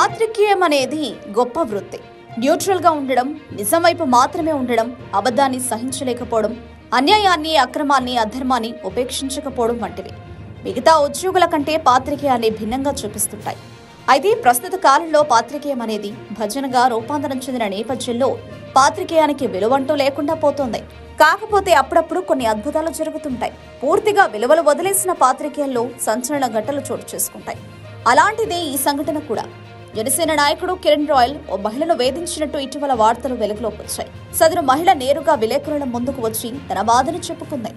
పాత్రికేయం అనేది గొప్ప వృత్తి. న్యూట్రల్ గా ఉండడం, నిజం వైపు మాత్రమే ఉండడం, అబద్ధాన్ని సహించలేకపోవడం, అన్యాయాన్ని, అక్రమాన్ని, అధర్మాన్ని ఉపేక్షించకపోవడం వంటివి మిగతా ఉద్యోగుల కంటే పాత్రికేయాన్ని భిన్నంగా చూపిస్తుంటాయి. అయితే ప్రస్తుత కాలంలో పాత్రికేయం అనేది భజనగా రూపాంతరం చెందిన నేపథ్యంలో పాత్రికేయానికి విలువంటూ లేకుండా పోతోంది. కాకపోతే అప్పుడప్పుడు కొన్ని అద్భుతాలు జరుగుతుంటాయి. పూర్తిగా విలువలు వదిలేసిన పాత్రికేయంలో సంచలన ఘటనలు చోటు చేసుకుంటాయి. అలాంటిదే ఈ సంఘటన కూడా. జనసేన నాయకుడు కిరణ్ రాయల్ ఓ మహిళను వేధించినట్టు ఇటీవల వార్తలు వెలుగులోకి వచ్చాయి. సదరు మహిళ నేరుగా విలేకరుల ముందుకు వచ్చి తన బాధను చెప్పుకుంది.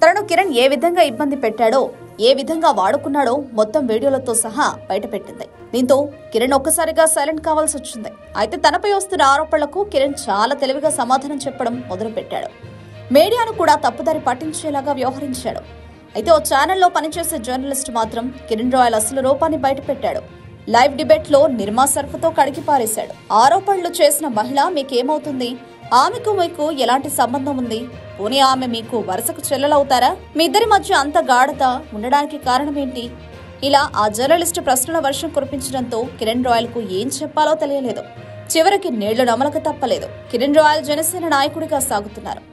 తనను కిరణ్ ఏ విధంగా ఇబ్బంది పెట్టాడో, ఏ విధంగా వాడుకున్నాడో మొత్తం వీడియోలతో సహా బయటపెట్టింది. దీంతో కిరణ్ ఒక్కసారిగా సైలెంట్ కావాల్సి వచ్చింది. అయితే తనపై వస్తున్న ఆరోపణలకు కిరణ్ చాలా తెలివిగా సమాధానం చెప్పడం మొదలుపెట్టాడు. మీడియాను కూడా తప్పుదారి పట్టించేలాగా వ్యవహరించాడు. అయితే ఓ ఛానల్లో పనిచేసే జర్నలిస్ట్ మాత్రం కిరణ్ రాయల్ అసలు రూపాన్ని బయటపెట్టాడు. లైవ్ డిబేట్ లో నిర్మా సర్ఫ్తో కడిగి పారేశాడు. ఆరోపణలు చేసిన మహిళ మీకేమవుతుంది? ఆమెకు మీకు ఎలాంటి సంబంధం ఉంది? పోనీ ఆమె మీకు వరుసకు చెల్లెలవుతారా? మీ ఇద్దరి మధ్య అంత గాఢత ఉండడానికి కారణమేంటి? ఇలా ఆ జర్నలిస్ట్ ప్రశ్నల వర్షం కురిపించడంతో కిరణ్ రాయల్ కు ఏం చెప్పాలో తెలియలేదు. చివరికి నీళ్లు నమలక తప్పలేదు. కిరణ్ రాయల్ జనసేన నాయకుడిగా సాగుతున్నారు.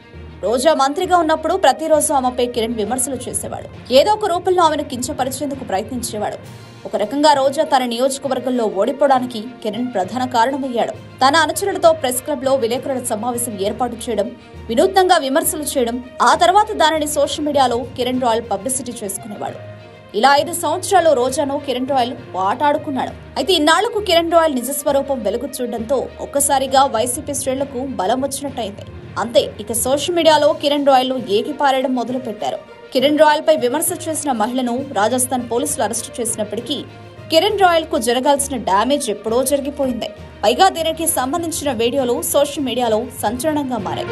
రోజా మంత్రిగా ఉన్నప్పుడు ప్రతిరోజు ఆమెపై కిరణ్ విమర్శలు చేసేవాడు. ఏదో ఒక రూపంలో ఆమెను కించపరిచేందుకు ప్రయత్నించేవాడు. ఒక రకంగా రోజా తన నియోజకవర్గంలో ఓడిపోవడానికి కిరణ్ ప్రధాన కారణమయ్యాడు. తన అనుచరులతో ప్రెస్ క్లబ్ లో విలేకరుల సమావేశం ఏర్పాటు చేయడం, వినూత్నంగా విమర్శలు చేయడం, ఆ తర్వాత దానిని సోషల్ మీడియాలో కిరణ్ రాయల్ పబ్లిసిటీ చేసుకునేవాడు. ఇలా 5 సంవత్సరాలు రోజాను కిరణ్ రాయల్ ఆటాడుకున్నాడు. అయితే ఇన్నాళ్లకు కిరణ్ రాయల్ నిజస్వరూపం వెలుగు చూడడంతో ఒక్కసారిగా వైసీపీ శ్రేణులకు బలం వచ్చినట్టయింది. అంతే, ఇక సోషల్ మీడియాలో కిరణ్ రాయల్ ఏకిపారేయడం మొదలు పెట్టారు. కిరణ్ రాయల్ పై విమర్శ చేసిన మహిళను రాజస్థాన్ పోలీసులు అరెస్టు చేసినప్పటికీ కిరణ్ రాయల్ కు జరగాల్సిన డ్యామేజ్ ఎప్పుడో జరిగిపోయింది. పైగా దీనికి సంబంధించిన వీడియోలు సోషల్ మీడియాలో సంచలనంగా మారాయి.